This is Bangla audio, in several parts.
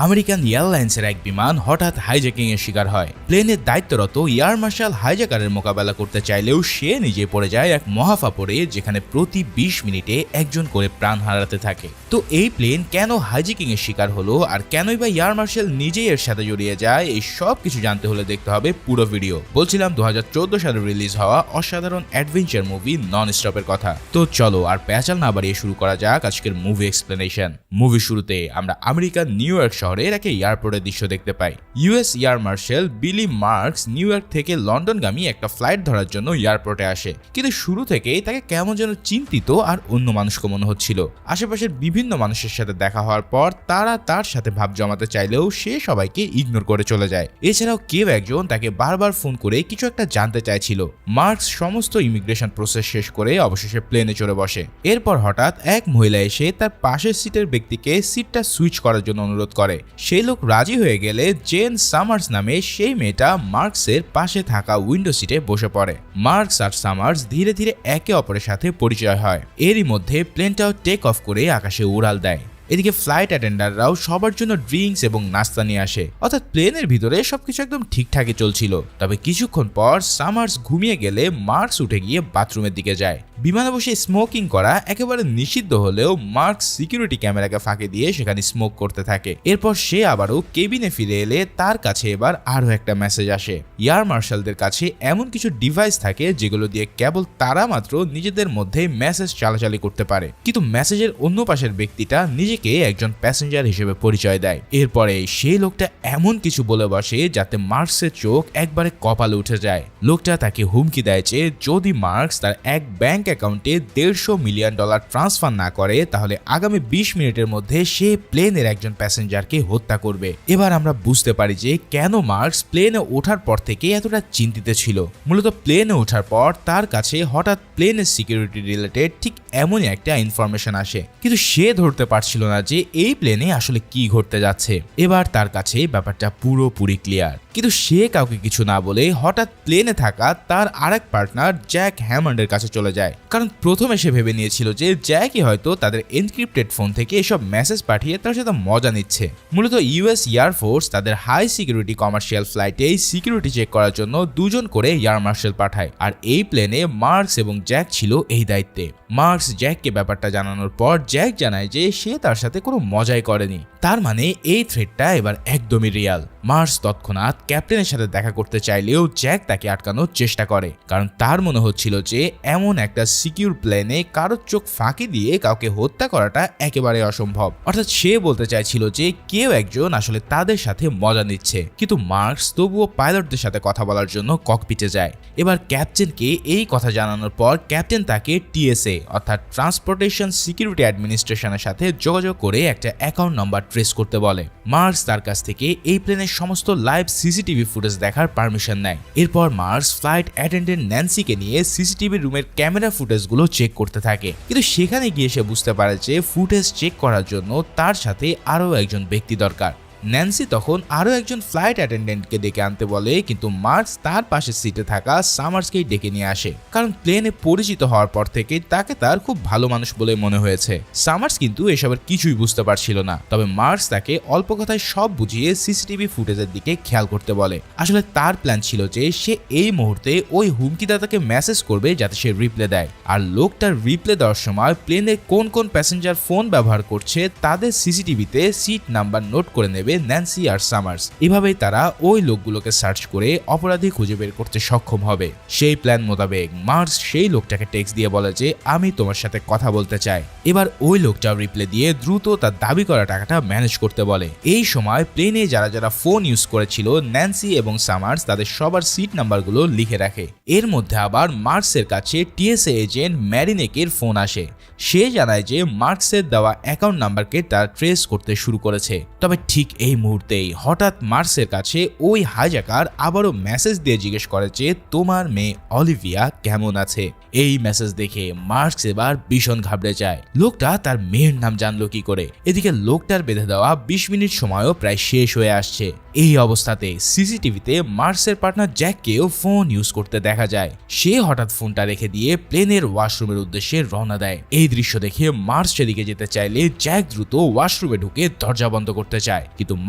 আমেরিকান এয়ারলাইন্সের এক বিমান হঠাৎ হাইজ্যাকিং এর শিকার হয়। প্লেনের দায়িত্বরত এয়ার মার্শাল হাইজ্যাকারের মোকাবেলা করতে চাইলেও সে নিজে পড়ে যায় এক মহাফাপড়ে, যেখানে প্রতি 20 মিনিটে একজন করে প্রাণ হারাতে থাকে। তো এই প্লেন কেন হাইজ্যাকিং এর শিকার হলো আর কেনই বা এয়ার মার্শাল নিজেই এর সাথে জড়িয়ে যায়, এই সব কিছু জানতে হলে দেখতে হবে পুরো ভিডিও। বলছিলাম 2014 সালে রিলিজ হওয়া অসাধারণ অ্যাডভেঞ্চার মুভি নন স্টপের কথা। তো চলো আর প্যাচাল না বাড়িয়ে শুরু করা যাক আজকের মুভি এক্সপ্লেনেশন। মুভি শুরুতে আমরা আমেরিকার নিউ ইয়র্ক শহরের এক এয়ারপোর্টের দৃশ্য দেখতে পাই। ইউএস এয়ার মার্শাল বিলি মার্কস নিউ ইয়র্ক থেকে লন্ডনগামী একটা ফ্লাইট ধরার জন্য এয়ারপোর্টে আসে, কিন্তু শুরু থেকেই তাকে কেমন যেন চিন্তিত আর অন্য মানুষকে মনে হচ্ছিল। আশেপাশের বিভিন্ন মানুষের সাথে দেখা হওয়ার পর তারা তার সাথে ভাব জমাতে চাইলেও সে সবাইকে ইগনোর করে চলে যায়। এছাড়াও কেউ একজন তাকে বারবার ফোন করে কিছু একটা জানতে চাইছিল। মার্কস সমস্ত ইমিগ্রেশন প্রসেস শেষ করে অবশেষে প্লেনে চড়ে বসে। এরপর হঠাৎ এক মহিলা এসে তার পাশের সিটের ব্যক্তিকে সিটটা সুইচ করার জন্য অনুরোধ করে। সেই লোক রাজি হয়ে গেলে জেন সামার্স নামে সেই মেয়েটা মার্কসের পাশে থাকা উইন্ডো সিটে বসে পড়ে। মার্কস আর সামার্স ধীরে ধীরে একে অপরের সাথে পরিচয় হয়। এরই মধ্যে প্লেনটাও টেক অফ করে আকাশে উড়াল দেয়। এদিকে ফ্লাইট অ্যাটেন্ডাররাও সবার জন্য ড্রিঙ্কস এবং নাস্তা নিয়ে আসে, অর্থাৎ প্লেনের ভিতরে সবকিছু একদম ঠিকঠাকই চলছিল। তবে কিছুক্ষণ পর সামার্স ঘুমিয়ে গেলে মার্কস উঠে গিয়ে বাথরুমের দিকে যায়। বিমানে বসে স্মোকিং করা একেবারে নিষিদ্ধ হলেও মার্কস সিকিউরিটি ক্যামেরাকে ফাঁকি দিয়ে সেখানে স্মোক করতে থাকে। এরপর সে আবারও কেবিনে ফিরে এলে তার কাছে এবার আরও একটা মেসেজ আসে। এয়ার মার্শালদের কাছে এমন কিছু ডিভাইস থাকে যেগুলো দিয়ে কেবল তারা মাত্র নিজেদের মধ্যে মেসেজ চালাচালি করতে পারে, কিন্তু মেসেজের অন্য পাশের ব্যক্তিটা নিজেকে একজন প্যাসেঞ্জার হিসেবে পরিচয় দেয়। এরপরে সেই লোকটা এমন কিছু বলে বসে যাতে মার্কসের চোখ একবারে কপালে উঠে যায়। লোকটা তাকে হুমকি দেয় যে যদি মার্কস তার এক ব্যাংক অ্যাকাউন্টে $150 মিলিয়ন ট্রান্সফার না করে তাহলে আগামী 20 মিনিটের মধ্যে সে প্লেনের একজন প্যাসেঞ্জারকে হত্যা করবে। এবার আমরা বুঝতে পারি যে কেন মার্কস প্লেনে ওঠার পর থেকে এতটা চিন্তিত ছিল। মূলত প্লেনে ওঠার পর তার কাছে হঠাৎ প্লেনের সিকিউরিটি রিলেটেড ঠিক এমনই একটা ইনফরমেশন আসে, কিন্তু সে ধরতে পারছিল না যে এই প্লেনে আসলে কি ঘটতে যাচ্ছে। এবার তার কাছে ব্যাপারটা পুরোপুরি ক্লিয়ার, কিন্তু সে কাউকে কিছু না বলে হঠাৎ প্লেনে থাকা তার আরেক পার্টনার জ্যাক হ্যামন্ডের কাছে চলে যায়। কারণ প্রথমে সে ভেবে নিয়েছিল যে জ্যাকই হয়তো তাদের এনক্রিপ্টেড ফোন থেকে এসব মেসেজ পাঠিয়ে তার সাথে মজা নিচ্ছে। মূলত ইউএস এয়ারফোর্স তাদের হাই সিকিউরিটি কমার্শিয়াল ফ্লাইটে সিকিউরিটি চেক করার জন্য দুজন করে এয়ার মার্শাল পাঠায়, আর এই প্লেনে মার্কস এবং জ্যাক ছিল এই দায়িত্বে। মার্কস জ্যাককে ব্যাপারটা জানানোর পর জ্যাক জানায় যে সে তার সাথে কোনো মজাই করেনি, তার মানে এই থ্রেটটা এবার একদমই রিয়াল। মার্কস তৎক্ষণাৎ ক্যাপ্টেনের সাথে দেখা করতে চাইলেও জ্যাক তাকে আটকানোর চেষ্টা করে, কারণ তার মনে হচ্ছিল যে এমন একটা সিকিউর প্লেনে কারোর চোখ ফাঁকি দিয়ে কাউকে হত্যা করাটা একেবারে অসম্ভব। অর্থাৎ সে বলতে চাইছিল যে কেউ একজন আসলে তাদের সাথে মজা নিচ্ছে, কিন্তু মার্কস তবুও পাইলটদের সাথে কথা বলার জন্য ককপিটে যায়। এবার ক্যাপ্টেনকে এই কথা জানানোর পর ক্যাপ্টেন তাকে টিএসএ অর্থাৎ ট্রান্সপোর্টেশন সিকিউরিটি অ্যাডমিনিস্ট্রেশনের সাথে যোগাযোগ করে একটা অ্যাকাউন্ট নাম্বার ট্রেস করতে বলে। মার্কস তার কাছ থেকে এই প্লেনের সমস্ত লাইভ সিসিটিভি ফুটেজ দেখার পারমিশন নেয়। এরপর মার্কস ফ্লাইট অ্যাটেন্ডেন্ট ন্যান্সিকে নিয়ে সিসিটিভি রুমের ক্যামেরা ফুটেজগুলো চেক করতে থাকে, কিন্তু সেখানে গিয়ে সে বুঝতে পারে যে ফুটেজ চেক করার জন্য তার সাথে আরও একজন ব্যক্তি দরকার। ন্যান্সি তখন আরও একজন ফ্লাইট অ্যাটেন্ডেন্টকে ডেকে আনতে বলে, কিন্তু মার্কস তার পাশের সিটে থাকা সামার্সকেই ডেকে নিয়ে আসে, কারণ প্লেনে পরিচিত হওয়ার পর থেকে তাকে তার খুব ভালো মানুষ বলে মনে হয়েছে। সামার্স কিন্তু এসবের কিছুই বুঝতে পারছিল না, তবে মার্কস তাকে অল্প কথায় সব বুঝিয়ে সিসিটিভি ফুটেজের দিকে খেয়াল করতে বলে। আসলে তার প্ল্যান ছিল যে সে এই মুহূর্তে ওই হুমকিদাতাকে মেসেজ করবে যাতে সে রিপ্লে দেয়, আর লোকটার রিপ্লে দেওয়ার সময় প্লেনে কোন কোন প্যাসেঞ্জার ফোন ব্যবহার করছে তাদের সিসিটিভিতে সিট নাম্বার নোট করে নেবে ন্যান্সি আর সামার্স। এভাবেই তারা ওই লোকগুলোকে সার্চ করে অপরাধী খুঁজে বের করতে সক্ষম হবে। সেই প্ল্যান মোতাবেক মার্কস সেই লোকটাকে টেক্সট দিয়ে বলে যে আমি তোমার সাথে কথা বলতে চাই। এবার ওই লোকটাও রিপ্লে দিয়ে দ্রুত তার দাবি করা টাকাটা ম্যানেজ করতে বলে। এই সময় প্লেনে যারা যারা ফোন ইউজ করেছিল ন্যান্সি এবং সামার্স তাদের সবার সিট নাম্বারগুলো লিখে রাখে। এর মধ্যে আবার মার্কসের কাছে টিএসএ এজেন্ট ম্যারিনেকের ফোন আসে। সে জানায় যে মার্কসের দেওয়া অ্যাকাউন্ট নাম্বারকে তারা ট্রেস করতে শুরু করেছে। তবে ঠিক এই মুহূর্তেই হঠাৎ মার্কসের কাছে ওই হাইজ্যাকার আবারও মেসেজ দিয়ে জিজ্ঞেস করে যে তোমার মেয়ে অলিভিয়া কেমন আছে। এই মেসেজ দেখে মার্কস এবার ভীষণ ঘাবড়ে যায়। লোকটা তার মেয়ের নাম জানলো কি করে? এদিকে লোকটার বেঁধে দেওয়া 20 মিনিট সময়ও প্রায় শেষ হয়ে আসছে। এই অবস্থাতে সিসিটিভিতে মার্কসের পার্টনার জ্যাককেও ফোন ইউজ করতে দেখা যায়। সে হঠাৎ ফোনটা রেখে দিয়ে প্লেনের ওয়াশরুমের উদ্দেশ্যে রওনা দেয়। এই দৃশ্য দেখে মার্কস সেদিকে যেতে চাইলে জ্যাক দ্রুত ওয়াশরুমে ঢুকে দরজা বন্ধ করতে চায়, কিন্তু কিন্তু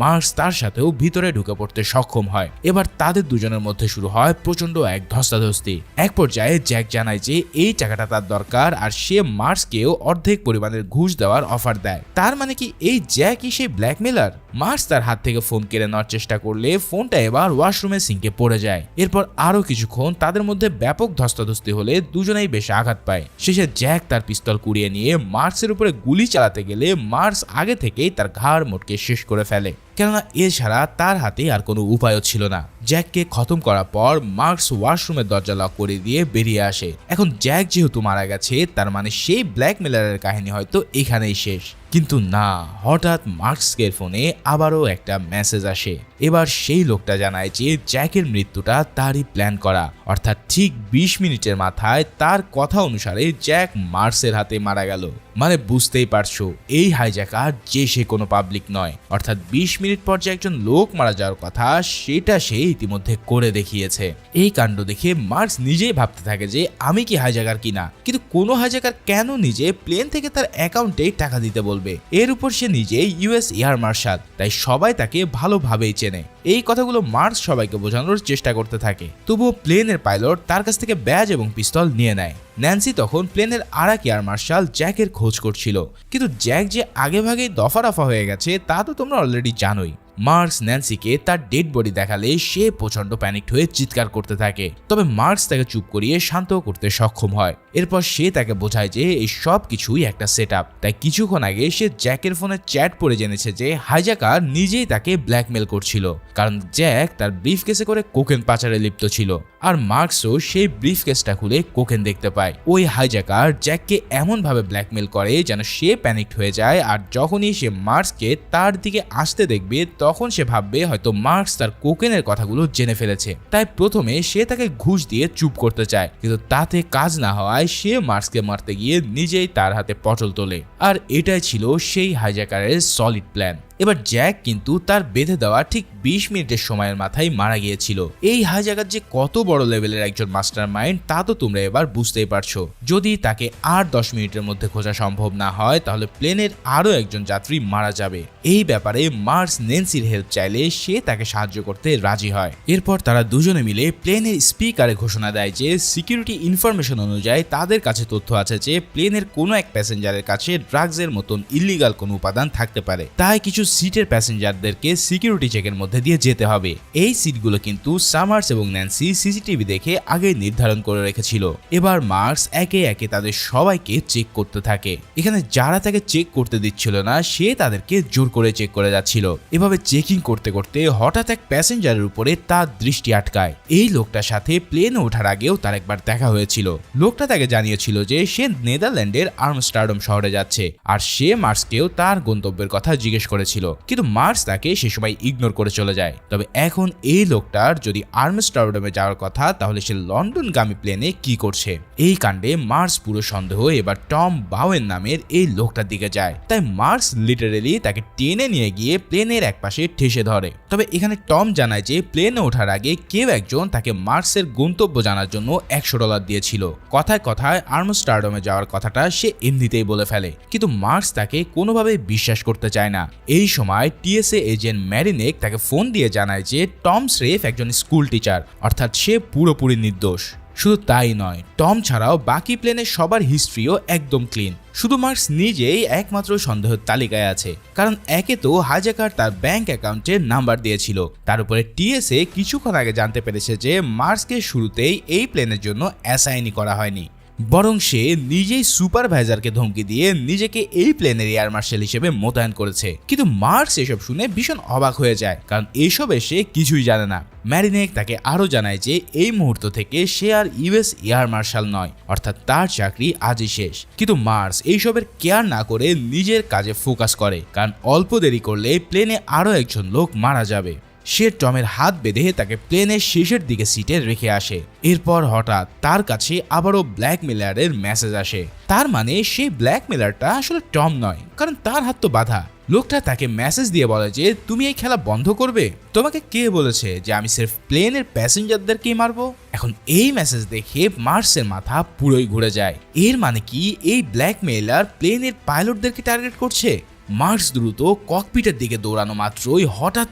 মার্কস তার সাথেও ভিতরে ঢুকে পড়তে সক্ষম হয়। এবার তাদের দুজনের মধ্যে শুরু হয় প্রচন্ড এক ধস্তাধস্তি। এক পর্যায়ে জ্যাক জানায় যে এই টাকাটা তার দরকার আর সে মার্কসকেও অর্ধেক পরিমাণের ঘুষ দেওয়ার অফার দেয়। তার মানে কি এই জ্যাকই সেই ব্ল্যাকমেলার? মার্কস তার হাত থেকে ফোন কেড়ে নেওয়ার চেষ্টা করলে ফোনটা এবার ওয়াশরুমের সিঙ্কে পড়ে যায়। এরপর আরো কিছুক্ষণ তাদের মধ্যে ব্যাপক ধস্তাধস্তি হলে দুজনেই বেশ আঘাত পায়। শেষে জ্যাক তার পিস্তল কুড়িয়ে নিয়ে মার্কসের উপরে গুলি চালাতে গেলে মার্কস আগে থেকেই তার ঘাড় মোটকে শেষ করে ফেলে, কেননা এছাড়া তার হাতে আর কোনো উপায়ও ছিল না। জ্যাককে খতম করার পর মার্কস ওয়াশরুমের দরজা লক করে দিয়ে বেরিয়ে আসে। এখন জ্যাক যেহেতু মারা গেছে, তার মানে সেই ব্ল্যাকমেলারের কাহিনী হয়তো এখানেই শেষ। কিন্তু না, হঠাৎ মার্কসের ফোনে আবারও একটা মেসেজ আসে। এবার সেই লোকটা জানায় যে জ্যাকের মৃত্যুটা তারই প্ল্যান করা, অর্থাৎ ঠিক 20 মিনিটের মাথায় তার কথা অনুসারে জ্যাক মার্কসের হাতে মারা গেল। মানে বুঝতেই পারছো, এই হাইজ্যাকার যে সে কোনো পাবলিক নয়, অর্থাৎ 20 মিনিট পর যে একজন লোক মারা যাওয়ার কথা সেটা সে ইতিমধ্যে করে দেখিয়েছে। এই কাণ্ড দেখে মার্কস নিজেই ভাবতে থাকে যে আমি কি হাইজ্যাকার কিনা, কিন্তু কোনো হাইজ্যাকার কেন নিজে প্লেন থেকে তার অ্যাকাউন্টে টাকা দিতে বলবে? এর উপর সে নিজে ইউএস এয়ার মার্শাল, তাই সবাই তাকে ভালোভাবেই চেনে। এই কথাগুলো মার্কস সবাইকে বোঝানোর চেষ্টা করতে থাকে। তবুও প্লেনের পাইলট তার কাছ থেকে ব্যাজ এবং পিস্তল নিয়ে নেয়। ন্যান্সি তখন প্লেনের আরেক এয়ার মার্শাল জ্যাকের খোঁজ করছিল, কিন্তু জ্যাক যে আগেভাগেই দফা হয়ে গেছে তা তো তোমরা অলরেডি জানোই। মার্কস ন্যান্সিকে তার ডেড বডি দেখালে সে প্রচন্ড প্যানিকড হয়ে চিৎকার করতে থাকে, তবে মার্কস তাকে চুপ করিয়ে শান্ত করতে সক্ষম হয়। এরপর সে তাকে বোঝায় যে এই সব কিছুই একটা সেটআপ। তাই কিছুক্ষণ আগে সে জ্যাকের ফোনে চ্যাট পড়ে জেনেছে যে হাইজ্যাকার নিজেই তাকে ব্ল্যাকমেল করছিল, কারণ জ্যাক তার ব্রিফকেসে করে কোকেন পাচারে লিপ্ত ছিল। আর মার্কসও সেই ব্রিফকেসটা খুলে কোকেন দেখতে পায়। ওই হাইজ্যাকার জ্যাককে এমন ভাবে ব্ল্যাকমেল করে যেন সে প্যানিকড হয়ে যায়, আর যখনই সে মার্কসকে তার দিকে আসতে দেখবে তখন সে ভাববে হয়তো মার্কস তার কোকেনের কথাগুলো জেনে ফেলেছে। তাই প্রথমে সে তাকে ঘুষ দিয়ে চুপ করতে চায়, কিন্তু তাতে কাজ না হওয়ায় সে মার্কসকে মারতে গিয়ে নিজেই তার হাতে পটল তোলে। আর এটাই ছিল সেই হাইজ্যাকারের সলিড প্ল্যান। এবার জ্যাক কিন্তু তার বেঁধে দেওয়া ঠিক 20 মিনিটের সময়ের মাথায় মারা গিয়েছিল। এই হাইজ্যাকার যে কত বড় লেভেলের একজন মাস্টার মাইন্ড তা তো তোমরা এবার বুঝতেই পারছো। যদি তাকে আর 10 মিনিটের মধ্যে খোঁজা সম্ভব না হয় তাহলে প্লেনের আরো একজন যাত্রী মারা যাবে। এই ব্যাপারে মার্কস ন্যান্সির হেল্প চাইলে সে তাকে সাহায্য করতে রাজি হয়। এরপর তারা দুজনে মিলে প্লেনের স্পিকারে ঘোষণা দেয় যে সিকিউরিটি ইনফরমেশন অনুযায়ী তাদের কাছে তথ্য আছে যে প্লেনের কোনো এক প্যাসেঞ্জারের কাছে ড্রাগসের মতন ইল্লিগাল কোনো উপাদান থাকতে পারে, তাই কিছু সিটের প্যাসেঞ্জারদেরকে সিকিউরিটি চেকের মধ্যে দিয়ে যেতে হবে। এই সিটগুলো কিন্তু সামার্স এবং ন্যান্সি সিসিটিভি দেখে আগে নির্ধারণ করে রেখেছিল। এবার মার্কস একে একে তাদের সবাইকে চেক করতে থাকে। এখানে যারা তাকে চেক করতে দিচ্ছিল না সে তাদেরকে জোর করে চেক করে যাচ্ছিল। এভাবে চেকিং করতে করতে হঠাৎ এক প্যাসেঞ্জারের উপরে তার দৃষ্টি আটকায়। এই লোকটার সাথে প্লেনে ওঠার আগেও তার একবার দেখা হয়েছিল। লোকটা তাকে জানিয়েছিল যে সে নেদারল্যান্ডের আমস্টারডাম শহরে যাচ্ছে, আর সে মার্কসকেও তার গন্তব্যের কথা জিজ্ঞেস করেছিল, কিন্তু মার্কস তাকে সে সময় ইগনোর করে চলে যায়। তবে এখন এই লোকটার যদি আমস্টারডামে যাওয়ার কথা তাহলে সে লন্ডনগামী প্লেনে কি করছে? এই কাণ্ডে মার্কস পুরো সন্দেহ এবার টম বাউয়েন নামের এই লোকটার দিকে যায়। তাই মার্কস লিটারেলি তাকে টেনে নিয়ে গিয়ে প্লেনের একপাশে ঠেসে ধরে। তবে এখানে টম জানায় যে প্লেনে ওঠার আগে কেউ একজন তাকে মার্কসের গন্তব্য জানার জন্য $100 দিয়েছিল। কথায় কথায় আমস্টারডামে যাওয়ার কথাটা সে এমনিতেই বলে ফেলে, কিন্তু মার্কস তাকে কোনোভাবেই বিশ্বাস করতে চায় না। এই সময় টিএসএ এজেন্ট ম্যারিনেক তাকে ফোন দিয়ে জানায় যে টম স্রেফ একজন স্কুল টিচার, অর্থাৎ সে পুরোপুরি নির্দোষ। শুধু তাই নয়, টম ছাড়াও বাকি প্লেনের সবার হিস্ট্রিও একদম ক্লিন। শুধু মার্কস নিজেই একমাত্র সন্দেহের তালিকায় আছে, কারণ একে তো হাইজ্যাকার তার ব্যাংক অ্যাকাউন্টের নাম্বার দিয়েছিল, তার উপরে টিএসএ কিছুক্ষণ আগে জানতে পেরেছে যে মার্কসকে শুরুতেই এই প্লেনের জন্য অ্যাসাইনি করা হয়নি, বরং সে নিজেই সুপারভাইজারকে ধমকি দিয়ে নিজেকে এই প্লেনের এয়ার মার্শাল হিসেবে মোতায়েন করেছে। কিন্তু মার্কস এসব শুনে ভীষণ অবাক হয়ে যায়, কারণ এসবে সে কিছুই জানে না। ম্যারিনেক তাকে আরো জানায় যে এই মুহূর্ত থেকে সে আর ইউএস এয়ার মার্শাল নয়, অর্থাৎ তার চাকরি আজই শেষ। কিন্তু মার্কস এইসবের কেয়ার না করে নিজের কাজে ফোকাস করে, কারণ অল্প দেরি করলে প্লেনে আরো একজন লোক মারা যাবে। সে টমের হাত বেঁধে তাকে প্লেনের শেষের দিকে সিটে রেখে আসে। এরপর হঠাৎ তার কাছে আবারও ব্ল্যাকমেলারের মেসেজ আসে। তার মানে সেই ব্ল্যাকমেলারটা আসলে টম নয়, কারণ তার হাত তো বাঁধা। লোকটা তাকে মেসেজ দিয়ে বলে যে তুমি এই খেলা বন্ধ করবে। তোমাকে কে বলেছে যে আমি সির্ফ প্লেনের প্যাসেঞ্জারদেরকেই মারবো? এখন এই মেসেজ দেখে মার্কসের মাথা পুরোই ঘুরে যায়। এর মানে কি এই ব্ল্যাকমেলার প্লেনের পাইলটদেরকে টার্গেট করছে? মার্কস দ্রুত ককপিটের দিকে দৌড়ানো মাত্রই হঠাৎ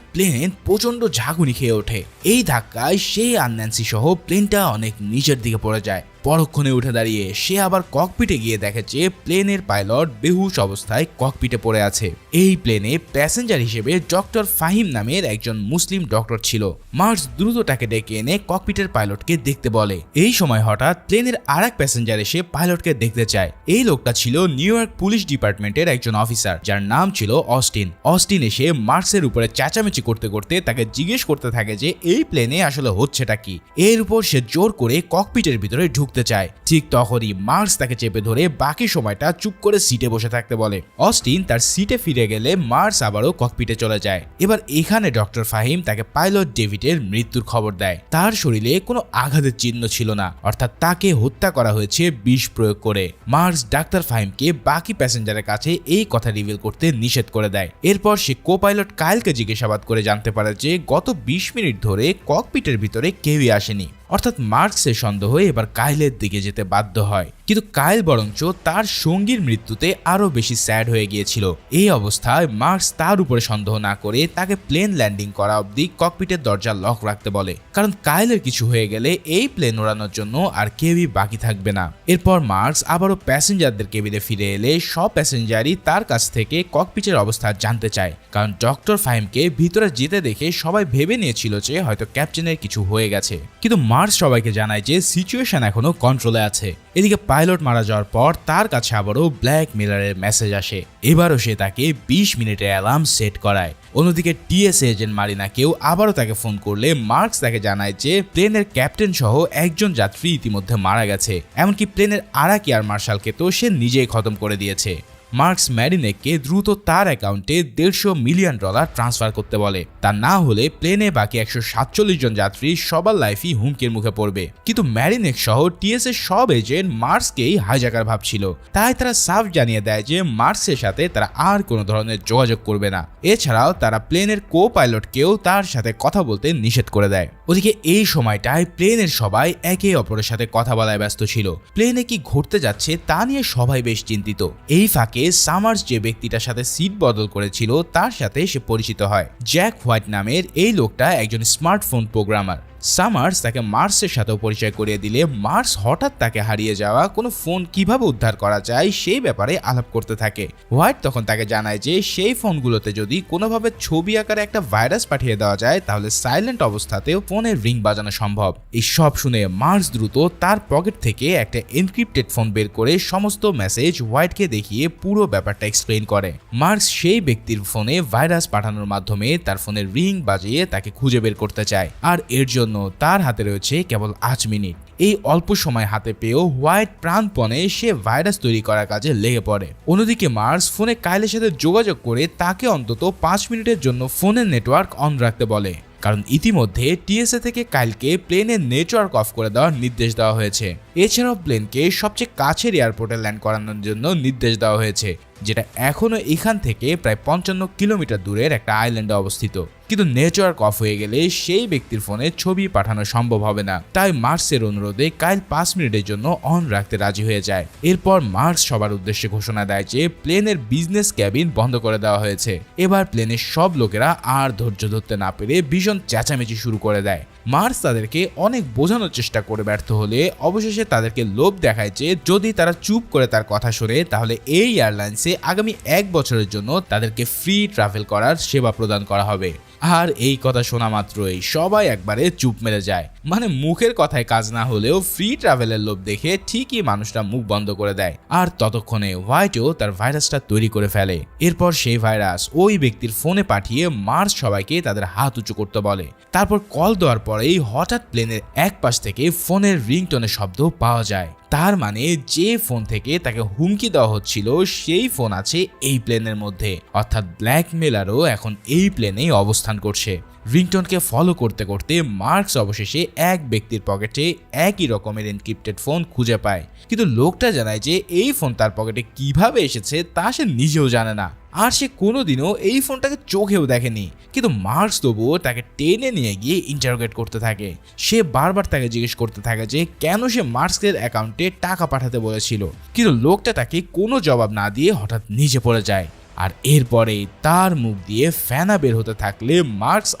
প্লেন প্রচন্ড ঝাঁকুনি খেয়ে ওঠে। এই ধাক্কায় সে আর ন্যান্সি সহ প্লেনটা অনেক নিচের দিকে পড়ে যায়। পরক্ষণে উঠে দাঁড়িয়ে সে আবার ককপিটে গিয়ে দেখে যে প্লেনের পাইলট বেহুশ অবস্থায় ককপিটে পড়ে আছে। এই প্লেনে প্যাসেঞ্জার হিসেবে ডক্টর ফাহিম নামের একজন মুসলিম ডক্টর ছিল। মার্কস দ্রুত তাকে ডেকে এনে ককপিটের পাইলটকে দেখতে বলে। এই সময় হঠাৎ প্লেনের আরেক প্যাসেঞ্জার এসে পাইলটকে দেখতে চায়। এই লোকটা ছিল নিউ ইয়র্ক পুলিশ ডিপার্টমেন্টের একজন অফিসার, যার নাম ছিল অস্টিন। অস্টিন এসে মার্কসের উপরে চেঁচামেচি করতে করতে তাকে জিজ্ঞেস করতে থাকে যে এই প্লেনে আসলে হচ্ছেটা কি। এর উপর সে জোর করে ককপিটের ভিতরে ঢুকতে চায়। ঠিক তখনই মার্কস তাকে চেপে ধরে বাকি সময়টা চুপ করে সিটে বসে থাকতে বলে। অস্টিন তার সিটে ফিরে গেলে মার্কস আবারও ককপিটে চলে যায়। এবার এখানে ডক্টর ফাহিম তাকে পাইলট ডেভিডের মৃত্যুর খবর দেয়। তার শরীরে কোনো আঘাতের চিহ্ন ছিল না, অর্থাৎ তাকে হত্যা করা হয়েছে বিষ প্রয়োগ করে। মার্কস ডাক্তার ফাহিমকে বাকি প্যাসেঞ্জারের কাছে এই কথা রিভিল করতে নিষেধ করে দেয়। এরপর সে কো পাইলট কাইলকে জিজ্ঞাসাবাদ করে জানতে পারে যে গত 20 মিনিট ধরে ককপিটের ভিতরে কেউই আসেনি। অর্থাৎ মার্কসের সন্দেহ এবার কাইলের দিকে যেতে বাধ্য হয়। কিন্তু কাইল বরঞ্চ তার সঙ্গীর মৃত্যুতে আরো বেশি স্যাড হয়ে গিয়েছিল। এই অবস্থায় মার্কস তার উপরে সন্দেহ না করে তাকে প্লেন ল্যান্ডিং করা অবধি ককপিটের দরজা লক রাখতে বলে, কারণ কাইলের কিছু হয়ে গেলে এই প্লেন ওড়ানোর জন্য আর কেউই বাকি থাকবে না। এরপর মার্কস আবারও প্যাসেঞ্জারদের কেবিনে ফিরে এলে সব প্যাসেঞ্জারই তার কাছ থেকে ককপিটের অবস্থা জানতে চায়, কারণ ডক্টর ফাহিমকে ভিতরে যেতে দেখে সবাই ভেবে নিয়েছিল যে হয়তো ক্যাপ্টেনের কিছু হয়ে গেছে। কিন্তু মার্কস সবাইকে জানায় যে সিচুয়েশন এখনো কন্ট্রোলে আছে। এদিকে পাইলট মারা যাওয়ার পর তার কাছে আবারও ব্ল্যাক মিলারের মেসেজ আসে। এবারও সে তাকে 20 মিনিটের অ্যালার্ম সেট করায়। অন্যদিকে টিএসএ এজেন্ট মারিনাকেও আবারও তাকে ফোন করলে মার্কস তাকে জানায় যে প্লেনের ক্যাপ্টেন সহ একজন যাত্রী ইতিমধ্যে মারা গেছে, এমনকি প্লেনের আরেক এয়ার মার্শালকে তো সে নিজেই খতম করে দিয়েছে। মার্কস ম্যারিনেককে দ্রুত তার অ্যাকাউন্টে $150 মিলিয়ন ট্রান্সফার করতে বলে। তা না হলে প্লেনে বাকি 147 জন যাত্রী সবার লাইফই হুমকির মুখে পড়বে। কিন্তু ম্যারিনেক সহ টিএসএ সব এজেন্ট মার্কসকেই হাইজ্যাকার ভাবছিল, তাই তারা সাফ জানিয়ে দেয় যে মার্কসের সাথে তারা আর কোনো ধরনের যোগাযোগ করবে না। এছাড়াও তারা প্লেনের কো পাইলটকেও তার সাথে কথা বলতে নিষেধ করে দেয়। ওদিকে এই সময়টায় প্লেনের সবাই একে অপরের সাথে কথা বলায় ব্যস্ত ছিল। প্লেনে কি ঘটতে যাচ্ছে তা নিয়ে সবাই বেশ চিন্তিত। এই ফাঁকে সামার্স যে ব্যক্তিটার সাথে সিট বদল করেছিল তার সাথে সে পরিচিত হয়। জ্যাক হোয়াইট নামের এই লোকটা একজন স্মার্টফোন প্রোগ্রামার। সামার্স তাকে মার্কসের সাথেও পরিচয় করিয়ে দিলে মার্কস হঠাৎ তাকে হারিয়ে যাওয়া কোনো ফোন কিভাবে উদ্ধার করা যায় সেই ব্যাপারে আলাপ করতে থাকে। হোয়াইট তখন তাকে জানায় যে সেই ফোনগুলোতে যদি কোনোভাবে ছবি আকারে একটা ভাইরাস পাঠিয়ে দেওয়া যায় তাহলে সাইলেন্ট অবস্থাতেও ফোনের রিং বাজানো সম্ভব। এই সব শুনে মার্কস দ্রুত তার পকেট থেকে একটা এনক্রিপ্টেড ফোন বের করে সমস্ত মেসেজ হোয়াইটকে দেখিয়ে পুরো ব্যাপারটা এক্সপ্লেইন করে। মার্কস সেই ব্যক্তির ফোনে ভাইরাস পাঠানোর মাধ্যমে তার ফোনের রিং বাজিয়ে তাকে খুঁজে বের করতে চায়, আর এর জন্য তার হাতে রয়েছে কেবল 8 মিনিট। এই অল্প সময় হাতে পেয়েও হোয়াইট প্রাণপণে সে ভাইরাস তৈরি করার কাজে লেগে পড়ে। অন্যদিকে মার্কস ফোনে কাইলের সাথে যোগাযোগ করে তাকে অন্তত 5 মিনিটের জন্য ফোনের নেটওয়ার্ক অন রাখতে বলে, কারণ ইতিমধ্যে টিএসএ থেকে কাইলকে প্লেনের নেটওয়ার্ক অফ করে দেওয়ার নির্দেশ দেওয়া হয়েছে। এছাড়াও প্লেনকে সবচেয়ে কাছের এয়ারপোর্টে ল্যান্ড করানোর জন্য নির্দেশ দেওয়া হয়েছে, যেটা এখনো এখান থেকে প্রায় 55 কিলোমিটার দূরের একটা আইল্যান্ডে অবস্থিত। কিন্তু নেটওয়ার্ক অফ হয়ে গেলে সেই ব্যক্তির ফোনে ছবি পাঠানো সম্ভব হবে না, তাই মার্কসের অনুরোধে কাইল 5 মিনিটের জন্য অন রাখতে রাজি হয়ে যায়। এরপর মার্কস সবার উদ্দেশ্যে ঘোষণা দেয় যে প্লেনের বিজনেস ক্যাবিন বন্ধ করে দেওয়া হয়েছে। এবার প্লেনের সব লোকেরা আর ধৈর্য ধরতে না পেরে ভীষণ চেঁচামেচি শুরু করে দেয়। মার্কস তাদেরকে অনেক বোঝানোর চেষ্টা করে ব্যর্থ হলে অবশেষে তাদেরকে লোভ দেখায় যে যদি তারা চুপ করে তার কথা শোনে তাহলে এই এয়ারলাইন্সে আগামী 1 বছরের জন্য তাদেরকে ফ্রি ট্রাভেল করার সেবা প্রদান করা হবে। আর এই কথা শোনা মাত্রই সবাই একবারে চুপ মেরে যায়। মানে মুখের কথায় কাজ না হলেও ফ্রি ট্রাভেলের লোভ দেখে ঠিকই মানুষটা মুখ বন্ধ করে দেয়। আর ততক্ষণে হোয়াইটও তার ভাইরাসটা তৈরি করে ফেলে। এরপর সেই ভাইরাস ওই ব্যক্তির ফোনে পাঠিয়ে মার্কস সবাইকে তাদের হাত উঁচু করতে বলে। তারপর কল দেওয়ার পরেই হঠাৎ প্লেনের এক পাশ থেকে ফোনের রিংটোনের শব্দ পাওয়া যায়। তার মানে যে ফোন থেকে তাকে হুমকি দেওয়া হচ্ছিল সেই ফোন আছে এই প্লেনের মধ্যে, অর্থাৎ ব্ল্যাকমেলারও এখন এই প্লেনেই অবস্থান করছে। রিংটোনকে ফলো করতে করতে মার্কস অবশেষে এক ব্যক্তির পকেটে একই রকমের এনক্রিপ্টেড ফোন খুঁজে পায়, কিন্তু লোকটা জানায় যে এই ফোন তার পকেটে কিভাবে এসেছে তা সে নিজেও জানে না, আর সে কোনোদিনও এই ফোনটাকে চোখেও দেখেনি। কিন্তু মার্কস তবুও তাকে টেনে নিয়ে গিয়ে ইন্টারোগেট করতে থাকে। সে বারবার তাকে জিজ্ঞেস করতে থাকে যে কেন সে মার্কসের অ্যাকাউন্টে টাকা পাঠাতে বলেছিল, কিন্তু লোকটা তাকে কোনো জবাব না দিয়ে হঠাৎ নিচে পড়ে যায়। আর এরপরেই তার মুখ দিয়ে ফেনা বের হতে থাকলে মার্কস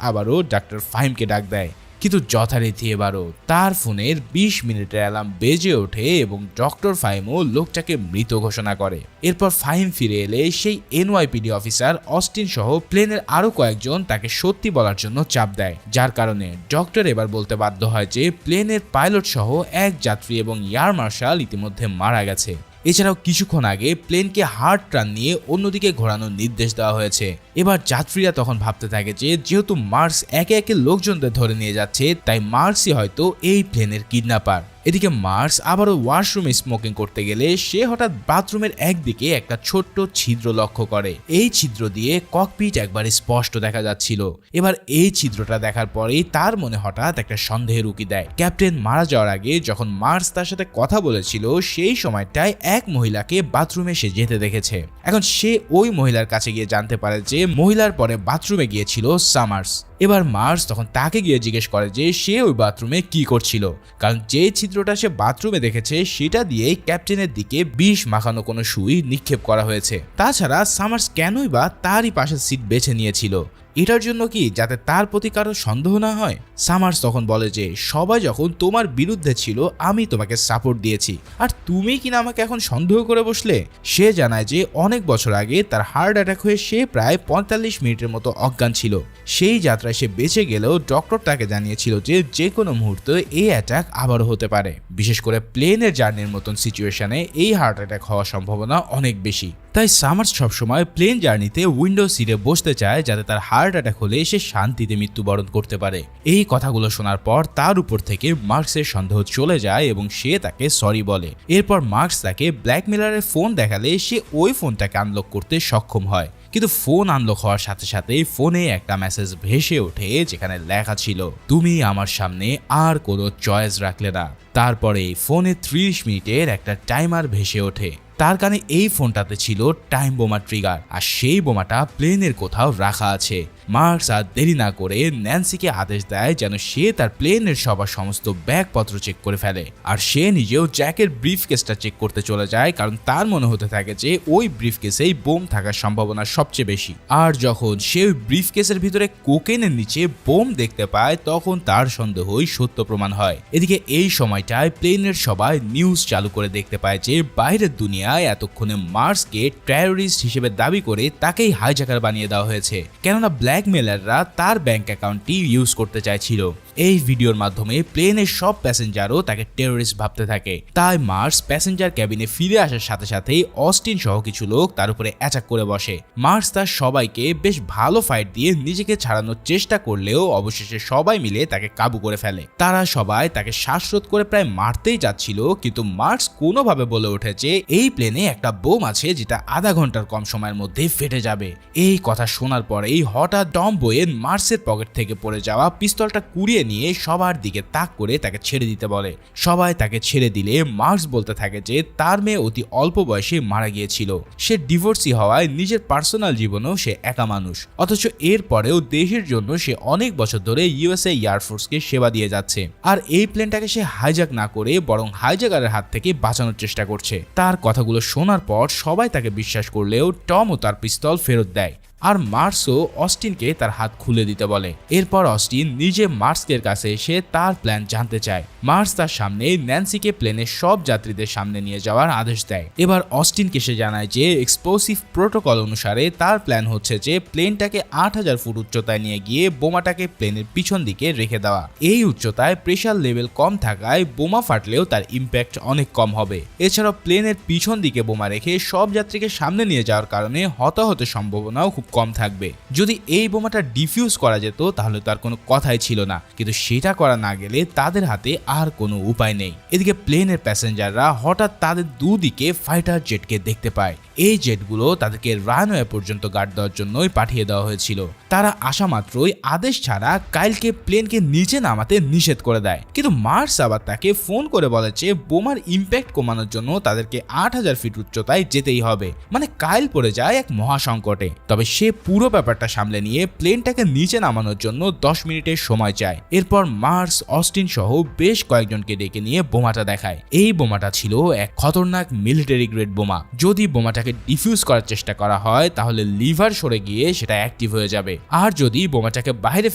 আবারও ডাক্তার ফাহিমকে ডাক দেয়। কিন্তু যথারীতি এবারও তার ফোনের 20 মিনিটের অ্যালার্ম বেজে ওঠে এবং ডক্টর ফাহিমও লোকটাকে মৃত ঘোষণা করে। এরপর ফাহিম ফিরে এলে সেই এনওয়াইপিডি অফিসার অস্টিন সহ প্লেনের আরো কয়েকজন তাকে সত্যি বলার জন্য চাপ দেয়, যার কারণে ডক্টর এবার বলতে বাধ্য হয় যে প্লেনের পাইলট সহ এক যাত্রী এবং এয়ার মার্শাল ইতিমধ্যে মারা গেছে। এছাড়াও কিছুক্ষণ আগে প্লেনকে হার্ড টার্ন নিয়ে অন্যদিকে ঘোরানোর নির্দেশ দেওয়া হয়েছে। এবার যাত্রীরা তখন ভাবতে থাকে যে যেহেতু মার্কস একে একে লোকজনদের ধরে নিয়ে যাচ্ছে, তাই মার্কসই হয়তো এই প্লেনের কিডন্যাপার। এদিকে মার্কস আবারও ওয়াশরুমে স্মোকিং করতে গেলে সে হঠাৎ বাথরুমের একদিকে একটা ছোট্ট ছিদ্র লক্ষ্য করে। এই ছিদ্র দিয়ে ককপিট একবারে স্পষ্ট দেখা যাচ্ছিল। এবার এই ছিদ্রটা দেখার পরেই তার মনে হঠাৎ একটা সন্দেহের উকি দেয়। ক্যাপ্টেন মারা যাওয়ার আগে যখন মার্কস তার সাথে কথা বলেছিল সেই সময়টায় এক মহিলাকে বাথরুমে সে যেতে দেখেছে। এখন সে ওই মহিলার কাছে গিয়ে জানতে পারে যে মহিলার পরে বাথরুমে গিয়েছিল সামার্স। এবার মার্কস তখন তাকে গিয়ে জিজ্ঞেস করে যে সে ওই বাথরুমে কি করছিল, কারণ যে ছিদ্রটা সে বাথরুমে দেখেছে সেটা দিয়েই ক্যাপ্টেনের দিকে বিষ মাখানো কোনো সুই নিক্ষেপ করা হয়েছে। তাছাড়া সামার্স কেনই বা তারই পাশের সিট বেছে নিয়েছিল, এটার জন্য কি যাতে তার প্রতি কারো সন্দেহ না হয়? সামার্স তখন বলে যে সবাই যখন তোমার বিরুদ্ধে ছিল আমি তোমাকে সাপোর্ট দিয়েছি, আর তুমি কিনা আমাকে এখন সন্দেহ করে বসলে। সে জানায় যে অনেক বছর আগে তার হার্ট অ্যাটাক হয়ে সে প্রায় 45 মিনিটের মতো অজ্ঞান ছিল। সেই যাত্রায় সে বেঁচে গেলেও ডক্টর তাকে জানিয়েছিল যে যে কোনো মুহূর্তে এই অ্যাটাক আবারও হতে পারে। বিশেষ করে প্লেনের জার্নির মতন সিচুয়েশনে এই হার্ট অ্যাটাক হওয়ার সম্ভাবনা অনেক বেশি। তাই সামার্স সবসময় প্লেন জার্নিতে উইন্ডো সিটে বসতে চায় যাতে তার হার্ট অ্যাটাক হলে সে শান্তিতে মৃত্যুবরণ করতে পারে। এই কথাগুলো শোনার পর তার উপর থেকে মার্কসের সন্দেহ চলে যায় এবং সে তাকে সরি বলে। এরপর মার্কস তাকে ব্ল্যাকমেলারের ফোন দেখালে সে ওই ফোনটাকে আনলক করতে সক্ষম হয়। কিন্তু ফোন আনলক হওয়ার সাথে সাথে ফোনে একটা মেসেজ ভেসে ওঠে যেখানে লেখা ছিল, তুমি আমার সামনে আর কোনো চয়েস রাখলে না। তারপরে ফোনে 30 মিনিটের একটা টাইমার ভেসে ওঠে। তার কানে এই ফোনটাতে ছিল টাইম বোমা ট্রিগার, আর সেই বোমাটা প্লেনের কোথাও রাখা আছে। মার্কস আর দেরি না করে ন্যান্সিকে আদেশ দেয় যেন সে তার প্লেনের সবার সমস্ত ব্যাগপত্র চেক করে ফেলে, আর সে নিজেও জ্যাকের ব্রিফকেসটা চেক করতে চলে যায়, কারণ তার মনে হতে থাকে যে ওই ব্রিফকেসেই বোম থাকার সম্ভাবনা সবচেয়ে বেশি। আর যখন সে ওই ব্রিফকেসের ভিতরে কোকেনের নিচে বোম দেখতে পায় তখন তার সন্দেহই সত্য প্রমাণ হয়। এদিকে এই সময়টায় প্লেনের সবাই নিউজ চালু করে দেখতে পায় যে বাইরের দুনিয়া এতক্ষণে মার্কসকে টেররিস্ট হিসেবে দাবি করে তাকেই হাইজ্যাকার বানিয়ে দেওয়া হয়েছে, কেননা ব্ল্যাকমেলাররা তার ব্যাংক অ্যাকাউন্টটি ইউজ করতে চাইছিল। এই ভিডিওর মাধ্যমে প্লেনের সব প্যাসেঞ্জারও তাকে টেররিস্ট ভাবতে থাকে। তাই মার্কস প্যাসেঞ্জার ক্যাবিনে ফিরে আসার সাথে সাথেই অস্টিন সহ কিছু লোক তার উপরে অ্যাটাক করে বসে। মার্কস তার সবাইকে বেশ ভালো ফাইট দিয়ে নিজেকে ছাড়ানোর চেষ্টা করলেও অবশেষে সবাই মিলে তাকে কাবু করে ফেলে। তারা সবাই তাকে শ্বাসরোধ করে প্রায় মারতেই যাচ্ছিল, কিন্তু মার্কস কোনোভাবে বলে ওঠে যে এই প্লেনে একটা বোম আছে যেটা আধা ঘন্টার কম সময়ের মধ্যে ফেটে যাবে। এই কথা শোনার পরেই হঠাৎ টম বোয়েন মার্কসের পকেট থেকে পড়ে যাওয়া পিস্তলটা কুড়িয়ে নিয়ে সবার দিকে তাক করে তাকে ছেড়ে দিতে বলে। সবাই তাকে ছেড়ে দিলে মার্কস বলতে থাকে যে তার মেয়ে অতি অল্প বয়সে মারা গিয়েছিল, সে ডিভোর্সি হওয়ায় নিজের পার্সোনাল জীবনেও সে একা মানুষ, অথচ এর পরেও দেশের জন্য সে অনেক বছর ধরে ইউএসএ এয়ারফোর্সকে সেবা দিয়ে যাচ্ছে, আর এই প্লেনটাকে সে হাইজ্যাক না করে বরং হাইজ্যাকারের হাত থেকে বাঁচানোর চেষ্টা করছে। তার কথাগুলো শোনার পর সবাই তাকে বিশ্বাস করলেও টমও তার পিস্তল ফেরত দেয়, আর মার্কসও অস্টিনকে তার হাত খুলে দিতে বলে। এরপর অস্টিন নিজে মার্কসের কাছে এসে তার প্ল্যান জানতে চায়। মার্কস তার সামনে ন্যান্সিকে প্লেনের সব যাত্রীদের সামনে নিয়ে যাওয়ার আদেশ দেয়। এবার অস্টিনকে সে জানায় যে এক্সপ্লোসিভ প্রোটোকল অনুসারে তার প্ল্যান হচ্ছে যে প্লেনটাকে 8000 ফুট উচ্চতায় নিয়ে গিয়ে বোমাটাকে প্লেনের পিছন দিকে রেখে দেওয়া। এই উচ্চতায় প্রেসার লেভেল কম থাকায় বোমা ফাটলেও তার ইম্প্যাক্ট অনেক কম হবে। এছাড়াও প্লেনের পিছন দিকে বোমা রেখে সব যাত্রীকে সামনে নিয়ে যাওয়ার কারণে হতাহতের সম্ভাবনাও খুব কম থাকবে। যদি এই বোমাটা ডিফিউজ করা যেত তাহলে তার কোনো কথাই ছিল না, কিন্তু সেটা করা না গেলে তাদের হাতে আর কোনো উপায় নেই। এদিকে প্লেনের প্যাসেঞ্জাররা হঠাৎ তাদের দুদিকে ফাইটার জেটকে দেখতে পায়। এই জেটগুলো তাদেরকে রানওয়ে পর্যন্ত গার্ড দেওয়ার জন্যই পাঠিয়ে দেওয়া হয়েছিল। তারা আসা মাত্রই আদেশ ছাড়া কাইলকে প্লেনকে নিচে নামাতে নিষেধ করে দেয়, কিন্তু মার্কস আবার তাকে ফোন করে বলে যে বোমার ইম্প্যাক্ট কমানোর জন্য তাদেরকে 8000 ফিট উচ্চতায় যেতেই হবে। মানে কাইল পড়ে যায় এক মহাসংকটে। তবে সে পুরো ব্যাপারটা সামলে নিয়ে প্লেনটাকে নিচে নামানোর জন্য 10 মিনিটের সময় চায়। এরপর মার্কস অস্টিন সহ বেশ কয়েকজনকে ডেকে নিয়ে বোমাটা দেখায়। এই বোমাটা ছিল এক খতরনাক মিলিটারি গ্রেড বোমা। যদি বোমাটাকে বোমাটাকে ডিফিউজ করার চেষ্টা করা হয় তাহলে লিভার সরে গিয়ে সেটা অ্যাক্টিভ হয়ে যাবে, আর যদি বোমাটাকে বাইরে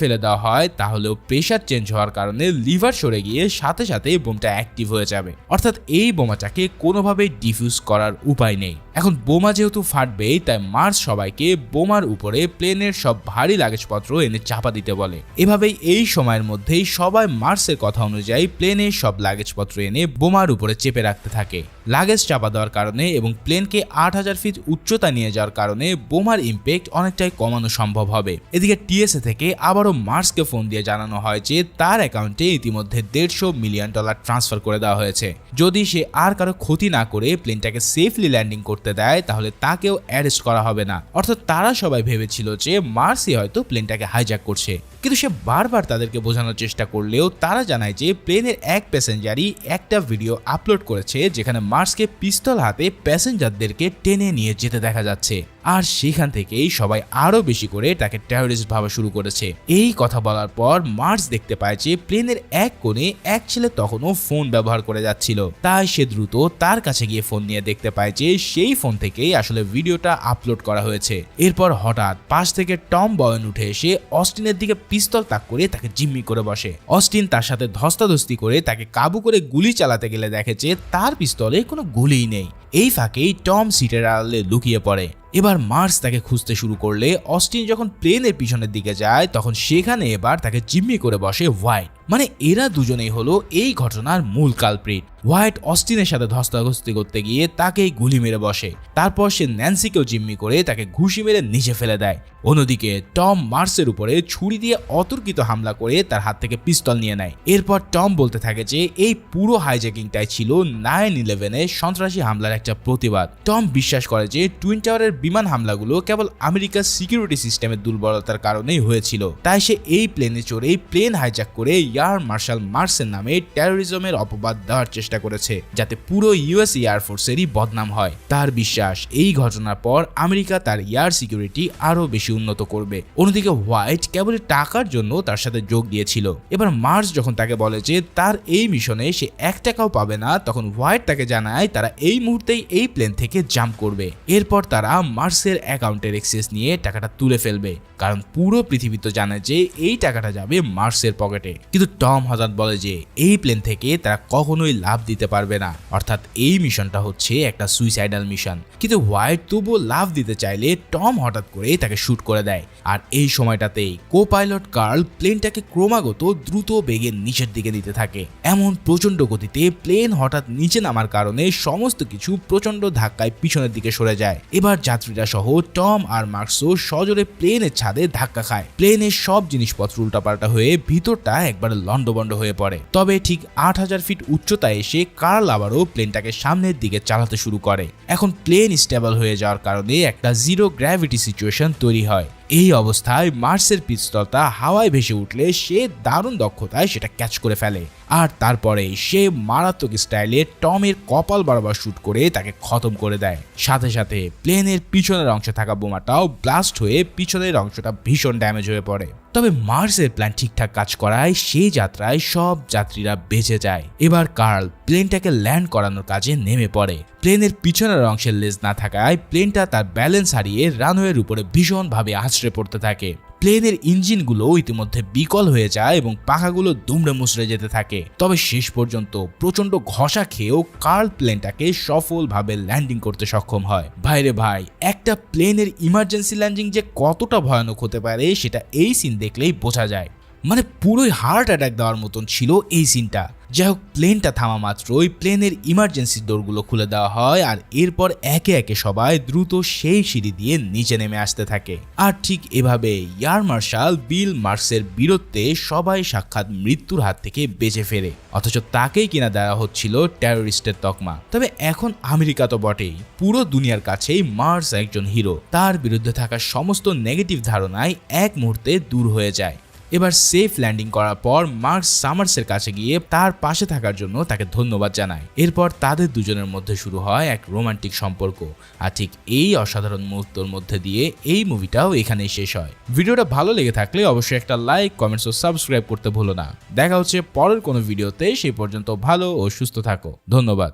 ফেলে দেওয়া হয় তাহলেও প্রেসার চেঞ্জ হওয়ার কারণে লিভার সরে গিয়ে সাথে সাথে বোমটা অ্যাক্টিভ হয়ে যাবে। অর্থাৎ এই বোমাটাকে কোনোভাবেই ডিফিউজ করার উপায় নেই। এখন বোমা যেহেতু ফাটবেই, তাই মার্স সবাইকে বোমার উপরে প্লেনের সব ভারী লাগেজপত্র এনে চাপা দিতে বলে। এভাবেই এই সময়ের মধ্যেই সবাই মার্সের কথা অনুযায়ী প্লেনের সব লাগেজপত্র এনে বোমার উপরে চেপে রাখতে থাকে। লাগেজ চাপা দেওয়ার কারণে এবং প্লেনকে 8000 ফিট উচ্চতা নিয়ে যাওয়ার কারণে বোমার ইম্প্যাক্ট অনেকটাই কমানো সম্ভব হবে। এদিকে টিএসএ থেকে আবারও মার্সকে ফোন দিয়ে জানানো হয় যে তার অ্যাকাউন্টে ইতিমধ্যে $150 মিলিয়ন ট্রান্সফার করে দেওয়া হয়েছে। যদি সে আর কারো ক্ষতি না করে প্লেনটাকে সেফলি ল্যান্ডিং করতে দেয় তাহলে তাকেও অ্যারেস্ট করা হবে না। অর্থাৎ তারা সবাই ভেবেছিল যে মার্সই হয়তো প্লেনটাকে হাইজ্যাক করছে, কিন্তু সে বারবার তাদেরকে বোঝানোর চেষ্টা করলেও তারা জানায় যে প্লেনের এক প্যাসেঞ্জারই একটা ভিডিও আপলোড করেছে যেখানে মার্সকে পিস্তল হাতে প্যাসেঞ্জারদেরকে টেনে নিয়ে যেতে দেখা যাচ্ছে, আর সেখান থেকেই সবাই আরো বেশি করে তাকে টেররিস্ট ভাবা শুরু করেছে। এই কথা বলার পর মার্স দেখতে পায় যে প্লেনের এক কোণে এক ছেলে তখনও ফোন ব্যবহার করে যাচ্ছিল, তাই সে দ্রুত তার কাছে গিয়ে ফোন নিয়ে দেখতে পায় যে সেই ফোন থেকেই আসলে ভিডিওটা আপলোড করা হয়েছে। এরপর হঠাৎ পাশ থেকে টম বয়েন উঠে এসে অস্টিনের দিকে পিস্তল তাক করে তাকে জিম্মি করে বসে। অস্টিন তার সাথে ধস্তাধস্তি করে তাকে কাবু করে গুলি চালাতে গেলে দেখে যে তার পিস্তলে কোনো গুলিই নেই। এই ফাঁকেই টম সিটের আড়ালে লুকিয়ে পড়ে। এবার মার্স তাকে খুঁজতে শুরু করলে অস্টিন যখন প্লেনের পিছনের দিকে যায় তখন সেখানে এবার তাকে জিম্মি করে বসে হোয়াইট। মানে এরা দুজনেই হলো এই ঘটনার মূল কালপ্রিট। হোয়াইট অস্টিনের সাথে ধস্তাধস্তি করতে গিয়ে তাকেই গুলি মেরে বসে। তারপর সে ন্যান্সিকেও জিম্মি করে তাকে ঘুষি মেরে নিচে ফেলে দেয়। অন্যদিকে টম মার্সের উপরে ছুরি দিয়ে অতর্কিত হামলা করে তার হাত থেকে পিস্তল নিয়ে নেয়। এরপর টম বলতে থাকে যে এই পুরো হাইজ্যাকিংটাই ছিল 9/11 সন্ত্রাসী হামলার একটা প্রতিবাদ। টম বিশ্বাস করে যে টুইন টাওয়ারের বিমান হামলাগুলো কেবল আমেরিকার সিকিউরিটি সিস্টেমের দুর্বলতার কারণেই হয়েছিল, তাই সে এই প্লেনে চড়ে প্লেন হাইজ্যাক করে এয়ার মার্শাল মার্সের নামে টেরোরিজমের অপবাদ দেওয়ার চেষ্টা করেছে, যাতে পুরো ইউএস এয়ারফোর্সেরই বদনাম হয়। তার বিশ্বাস এই ঘটনার পর আমেরিকা তার এয়ার সিকিউরিটি আরো বেশি উন্নত করবে। অন্যদিকে হোয়াইট কেবল টাকার জন্য তার সাথে যোগ দিয়েছিল। এবার মার্স যখন তাকে বলে যে তার এই মিশনে সে 1 টাকাও পাবে না, তখন হোয়াইট তাকে জানায় তারা এই মুহূর্তেই এই প্লেন থেকে জাম্প করবে। এরপর তারা মার্সের অ্যাকাউন্টের অ্যাক্সেস নিয়ে টাকাটা তুলে ফেলবে, কারণ পুরো পৃথিবী তো জানে যে এই টাকাটা যাবে মার্সের পকেটে। কিন্তু টম হঠাৎ বলে যে এই প্লেন থেকে তারা কখনোই লাভ দিতে পারবে না, অর্থাৎ এই মিশনটা হচ্ছে একটা সুইসাইডাল মিশন। কিন্তু হোয়াইট তবুও লাভ দিতে চাইলে টম হঠাৎ করে তাকে শুট করে দেয়। আর এই সময়টাতেই কো পাইলট কার্ল প্লেনটাকে ক্রমাগত দ্রুত বেগে নিচের দিকে দিতে থাকে। এমন প্রচন্ড গতিতে প্লেন হঠাৎ নিচে নামার কারণে সমস্ত কিছু প্রচন্ড ধাক্কায় পিছনের দিকে সরে যায়। এবার যাত্রীরা সহ টম আর মার্কসও সজোরে প্লেনের ছাদে ধাক্কা খায়। প্লেনের সব জিনিসপত্র উল্টাপাল্টা হয়ে ভিতরটা একবারে লন্ডভন্ড হয়ে পড়ে। তবে ঠিক 8000 ফিট উচ্চতায় এসে কার্ল আবারও প্লেনটাকে সামনের দিকে চালাতে শুরু করে। এখন প্লেন স্টেবল হয়ে যাওয়ার কারণে একটা জিরো গ্র্যাভিটি সিচুয়েশন তৈরি হয়। এই অবস্থায় মার্সের পিস্তলটা হাওয়ায় ভেসে উঠলে সে দারুণ দক্ষতায় সেটা ক্যাচ করে ফেলে, আর তারপরে সে মারাত্মক স্টাইলে টমের কপাল বরাবর শুট করে তাকে খতম করে দেয়। সাথে সাথে প্লেনের পিছনের অংশে থাকা বোমাটাও ব্লাস্ট হয়ে পিছনের অংশটা ভীষণ ড্যামেজ হয়ে পড়ে। তবে মার্সের প্ল্যান ঠিকঠাক কাজ করায় সেই যাত্রায় সব যাত্রীরা বেঁচে যায়। এবার কার্ল প্লেনটাকে ল্যান্ড করানোর কাজে নেমে পড়ে। প্লেনের পিছনের অংশের লেজ না থাকায় প্লেনটা তার ব্যালেন্স হারিয়ে রানওয়ের উপরে ভীষণভাবে আছড়ে পড়তে থাকে। প্লেনের ইঞ্জিনগুলো ইতিমধ্যে বিকল হয়ে যায় এবং পাখাগুলো দুমড়ে মুচড়ে যেতে থাকে। তবে শেষ পর্যন্ত প্রচন্ড ঘষা খেয়েও কার্ল প্লেনটাকে সফলভাবে ল্যান্ডিং করতে সক্ষম হয়। ভাইরে ভাই, একটা প্লেনের ইমার্জেন্সি ল্যান্ডিং যে কতটা ভয়ানক হতে পারে সেটা এই সিন দেখলেই বোঝা যায়। মানে পুরোই হার্ট অ্যাটাক দেওয়ার মতন ছিল এই সিনটা। যাই হোক, প্লেনটা থামা মাত্রই প্লেনের ইমার্জেন্সি ডোরগুলো খুলে দেওয়া হয়, আর এরপর একে একে সবাই দ্রুত সেই সিঁড়ি দিয়ে নিচে নেমে আসতে থাকে। আর ঠিক এভাবে এয়ার মার্শাল বিল মার্কসের বীরত্বে সবাই সাক্ষাৎ মৃত্যুর হাত থেকে বেঁচে ফেরে, অথচ তাকেই কিনা দেওয়া হচ্ছিল টেররিস্টের তকমা। তবে এখন আমেরিকা তো বটেই, পুরো দুনিয়ার কাছেই মার্স একজন হিরো। তার বিরুদ্ধে থাকা সমস্ত নেগেটিভ ধারণাই এক মুহূর্তে দূর হয়ে যায়। এবার সেফ ল্যান্ডিং করার পর মার্কস সামার্সের কাছে গিয়ে তার পাশে থাকার জন্য তাকে ধন্যবাদ জানায়। এরপর তাদের দুজনের মধ্যে শুরু হয় এক রোমান্টিক সম্পর্ক। আর ঠিক এই অসাধারণ মুহূর্তের মধ্যে দিয়ে এই মুভিটাও এখানেই শেষ হয়। ভিডিওটা ভালো লেগে থাকলে অবশ্যই একটা লাইক, কমেন্টস ও সাবস্ক্রাইব করতে ভুলো না। দেখা হচ্ছে পরের কোনো ভিডিওতে। সেই পর্যন্ত ভালো ও সুস্থ থাকো। ধন্যবাদ।